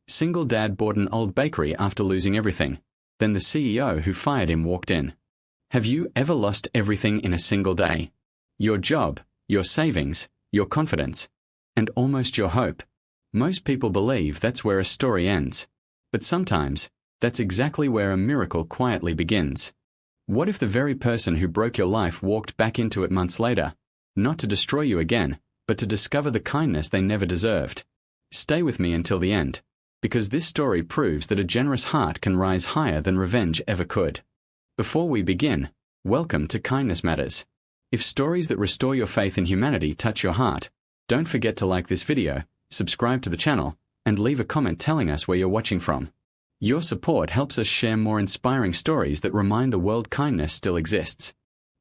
Single dad bought an old bakery after losing everything. Then the CEO who fired him walked in. Have you ever lost everything in a single day? Your job, your savings, your confidence, and almost your hope. Most people believe that's where a story ends. But sometimes, that's exactly where a miracle quietly begins. What if the very person who broke your life walked back into it months later, not to destroy you again, but to discover the kindness they never deserved? Stay with me until the end, because this story proves that a generous heart can rise higher than revenge ever could. Before we begin, welcome to Kindness Matters. If stories that restore your faith in humanity touch your heart, don't forget to like this video, subscribe to the channel, and leave a comment telling us where you're watching from. Your support helps us share more inspiring stories that remind the world kindness still exists.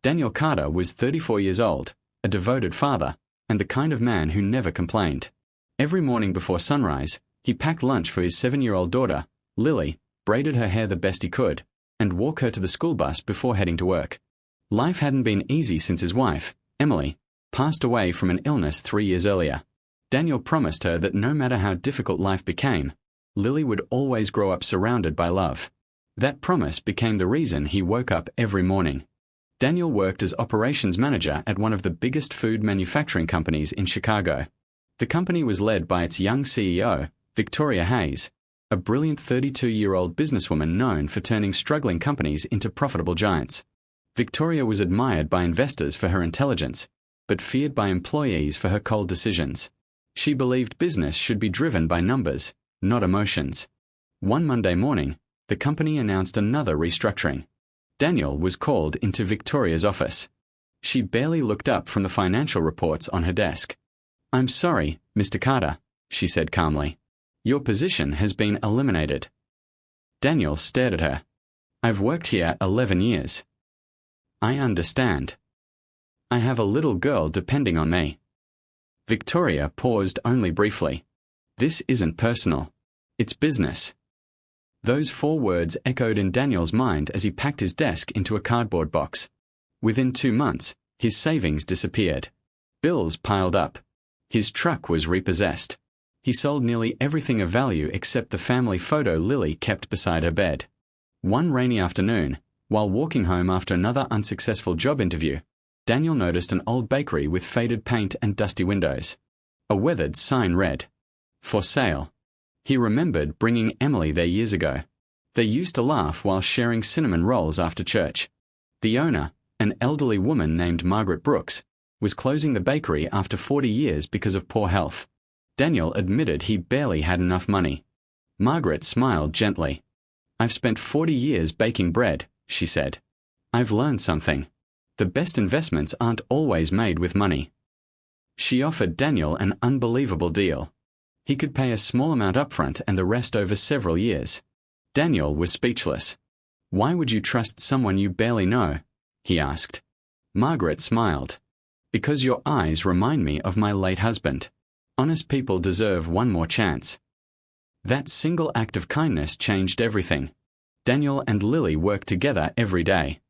Daniel Carter was 34 years old, a devoted father, and the kind of man who never complained. Every morning before sunrise, he packed lunch for his 7-year-old daughter, Lily, braided her hair the best he could, and walked her to the school bus before heading to work. Life hadn't been easy since his wife, Emily, passed away from an illness 3 years earlier. Daniel promised her that no matter how difficult life became, Lily would always grow up surrounded by love. That promise became the reason he woke up every morning. Daniel worked as operations manager at one of the biggest food manufacturing companies in Chicago. The company was led by its young CEO, Victoria Hayes, a brilliant 32-year-old businesswoman known for turning struggling companies into profitable giants. Victoria was admired by investors for her intelligence, but feared by employees for her cold decisions. She believed business should be driven by numbers, not emotions. One Monday morning, the company announced another restructuring. Daniel was called into Victoria's office. She barely looked up from the financial reports on her desk. "I'm sorry, Mr. Carter," she said calmly. "Your position has been eliminated." Daniel stared at her. "I've worked here 11 years. I understand. I have a little girl depending on me." Victoria paused only briefly. "This isn't personal. It's business." Those 4 words echoed in Daniel's mind as he packed his desk into a cardboard box. Within 2 months, his savings disappeared. Bills piled up. His truck was repossessed. He sold nearly everything of value except the family photo Lily kept beside her bed. One rainy afternoon, while walking home after another unsuccessful job interview, Daniel noticed an old bakery with faded paint and dusty windows. A weathered sign read, "For sale." He remembered bringing Emily there years ago. They used to laugh while sharing cinnamon rolls after church. The owner, an elderly woman named Margaret Brooks, was closing the bakery after 40 years because of poor health. Daniel admitted he barely had enough money. Margaret smiled gently. "I've spent 40 years baking bread," she said. "I've learned something. The best investments aren't always made with money." She offered Daniel an unbelievable deal. He could pay a small amount upfront and the rest over several years. Daniel was speechless. "Why would you trust someone you barely know?" he asked. Margaret smiled. "Because your eyes remind me of my late husband. Honest people deserve one more chance." That single act of kindness changed everything. Daniel and Lily worked together every day.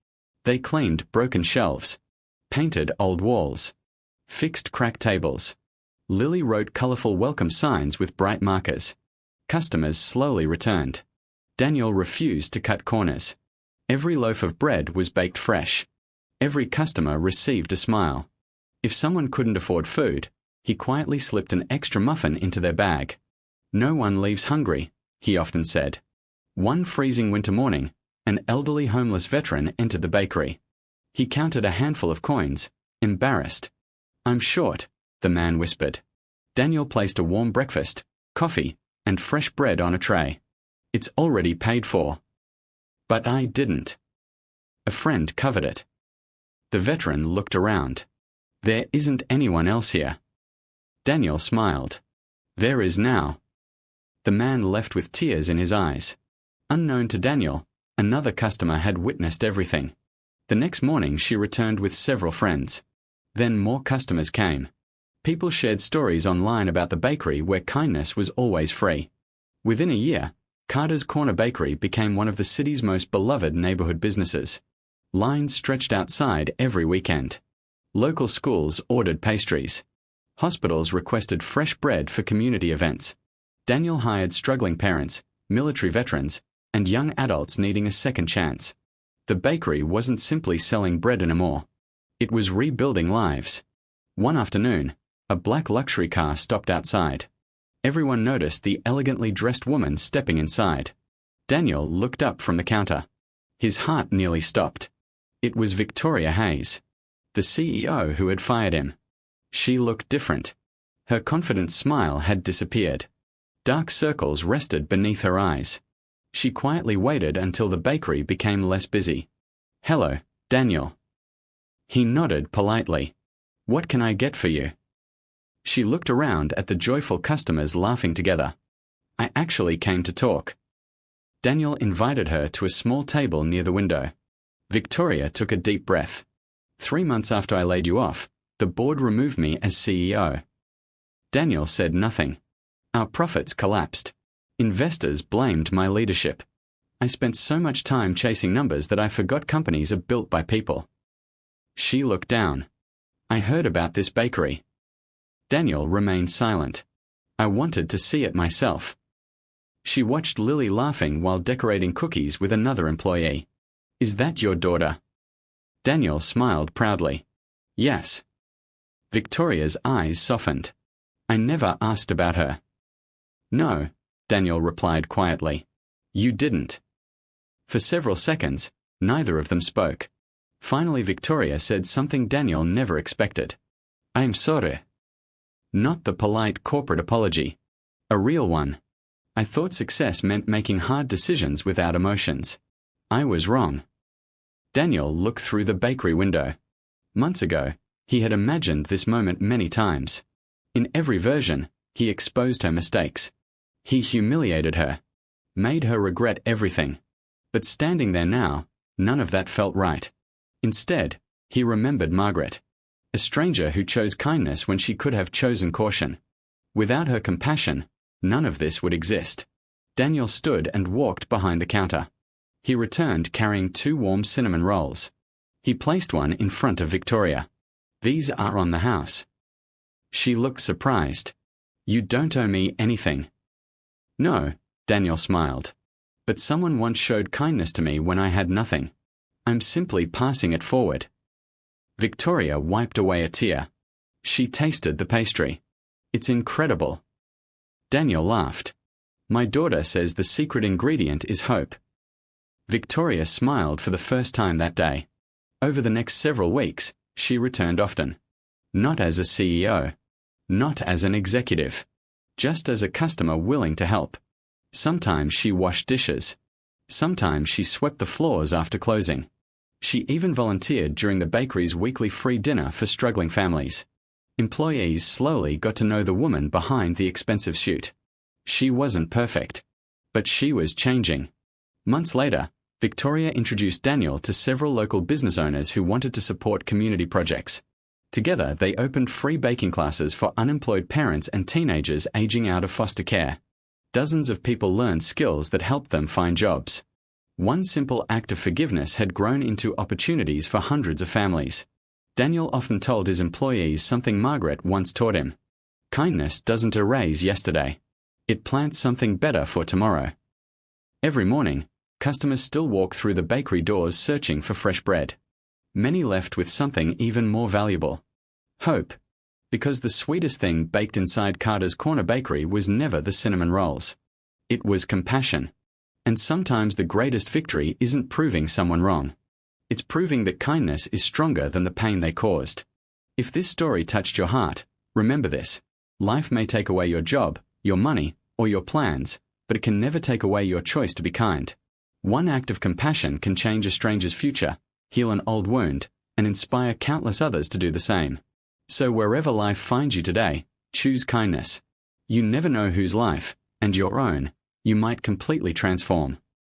They cleaned broken shelves, painted old walls, fixed cracked tables. Lily wrote colorful welcome signs with bright markers. Customers slowly returned. Daniel refused to cut corners. Every loaf of bread was baked fresh. Every customer received a smile. If someone couldn't afford food, he quietly slipped an extra muffin into their bag. "No one leaves hungry," he often said. One freezing winter morning, an elderly homeless veteran entered the bakery. He counted a handful of coins, embarrassed. "I'm short," the man whispered. Daniel placed a warm breakfast, coffee, and fresh bread on a tray. "It's already paid for." "But I didn't." A friend covered it. The veteran looked around. "There isn't anyone else here." Daniel smiled. "There is now." The man left with tears in his eyes. Unknown to Daniel, another customer had witnessed everything. The next morning she returned with several friends. Then more customers came. People shared stories online about the bakery where kindness was always free. Within a year, Carter's Corner Bakery became one of the city's most beloved neighborhood businesses. Lines stretched outside every weekend. Local schools ordered pastries. Hospitals requested fresh bread for community events. Daniel hired struggling parents, military veterans, and young adults needing a second chance. The bakery wasn't simply selling bread anymore. It was rebuilding lives. One afternoon, a black luxury car stopped outside. Everyone noticed the elegantly dressed woman stepping inside. Daniel looked up from the counter. His heart nearly stopped. It was Victoria Hayes, the CEO who had fired him. She looked different. Her confident smile had disappeared. Dark circles rested beneath her eyes. She quietly waited until the bakery became less busy. "Hello, Daniel." He nodded politely. "What can I get for you?" She looked around at the joyful customers laughing together. "I actually came to talk." Daniel invited her to a small table near the window. Victoria took a deep breath. 3 months after I laid you off, the board removed me as CEO. Daniel said nothing. Our profits collapsed. Investors blamed my leadership. I spent so much time chasing numbers that I forgot companies are built by people. She looked down. "I heard about this bakery." Daniel remained silent. "I wanted to see it myself." She watched Lily laughing while decorating cookies with another employee. "Is that your daughter?" Daniel smiled proudly. "Yes." Victoria's eyes softened. "I never asked about her." "No," Daniel replied quietly. "You didn't." For several seconds, neither of them spoke. Finally, Victoria said something Daniel never expected. "I'm sorry." Not the polite corporate apology. A real one. "I thought success meant making hard decisions without emotions. I was wrong." Daniel looked through the bakery window. Months ago, he had imagined this moment many times. In every version, he exposed her mistakes. He humiliated her, made her regret everything. But standing there now, none of that felt right. Instead, he remembered Margaret, a stranger who chose kindness when she could have chosen caution. Without her compassion, none of this would exist. Daniel stood and walked behind the counter. He returned carrying 2 warm cinnamon rolls. He placed one in front of Victoria. "These are on the house." She looked surprised. "You don't owe me anything." "No," Daniel smiled. "But someone once showed kindness to me when I had nothing. I'm simply passing it forward." Victoria wiped away a tear. She tasted the pastry. "It's incredible." Daniel laughed. "My daughter says the secret ingredient is hope." Victoria smiled for the first time that day. Over the next several weeks, she returned often. Not as a CEO. Not as an executive. Just as a customer willing to help. Sometimes she washed dishes. Sometimes she swept the floors after closing. She even volunteered during the bakery's weekly free dinner for struggling families. Employees slowly got to know the woman behind the expensive suit. She wasn't perfect. But she was changing. Months later, Victoria introduced Daniel to several local business owners who wanted to support community projects. Together, they opened free baking classes for unemployed parents and teenagers aging out of foster care. Dozens of people learned skills that helped them find jobs. One simple act of forgiveness had grown into opportunities for hundreds of families. Daniel often told his employees something Margaret once taught him. Kindness doesn't erase yesterday. It plants something better for tomorrow. Every morning, customers still walk through the bakery doors searching for fresh bread. Many left with something even more valuable. Hope. Because the sweetest thing baked inside Carter's Corner Bakery was never the cinnamon rolls. It was compassion. And sometimes the greatest victory isn't proving someone wrong. It's proving that kindness is stronger than the pain they caused. If this story touched your heart, remember this. Life may take away your job, your money, or your plans, but it can never take away your choice to be kind. One act of compassion can change a stranger's future, heal an old wound, and inspire countless others to do the same. So wherever life finds you today, choose kindness. You never know whose life, and your own, you might completely transform.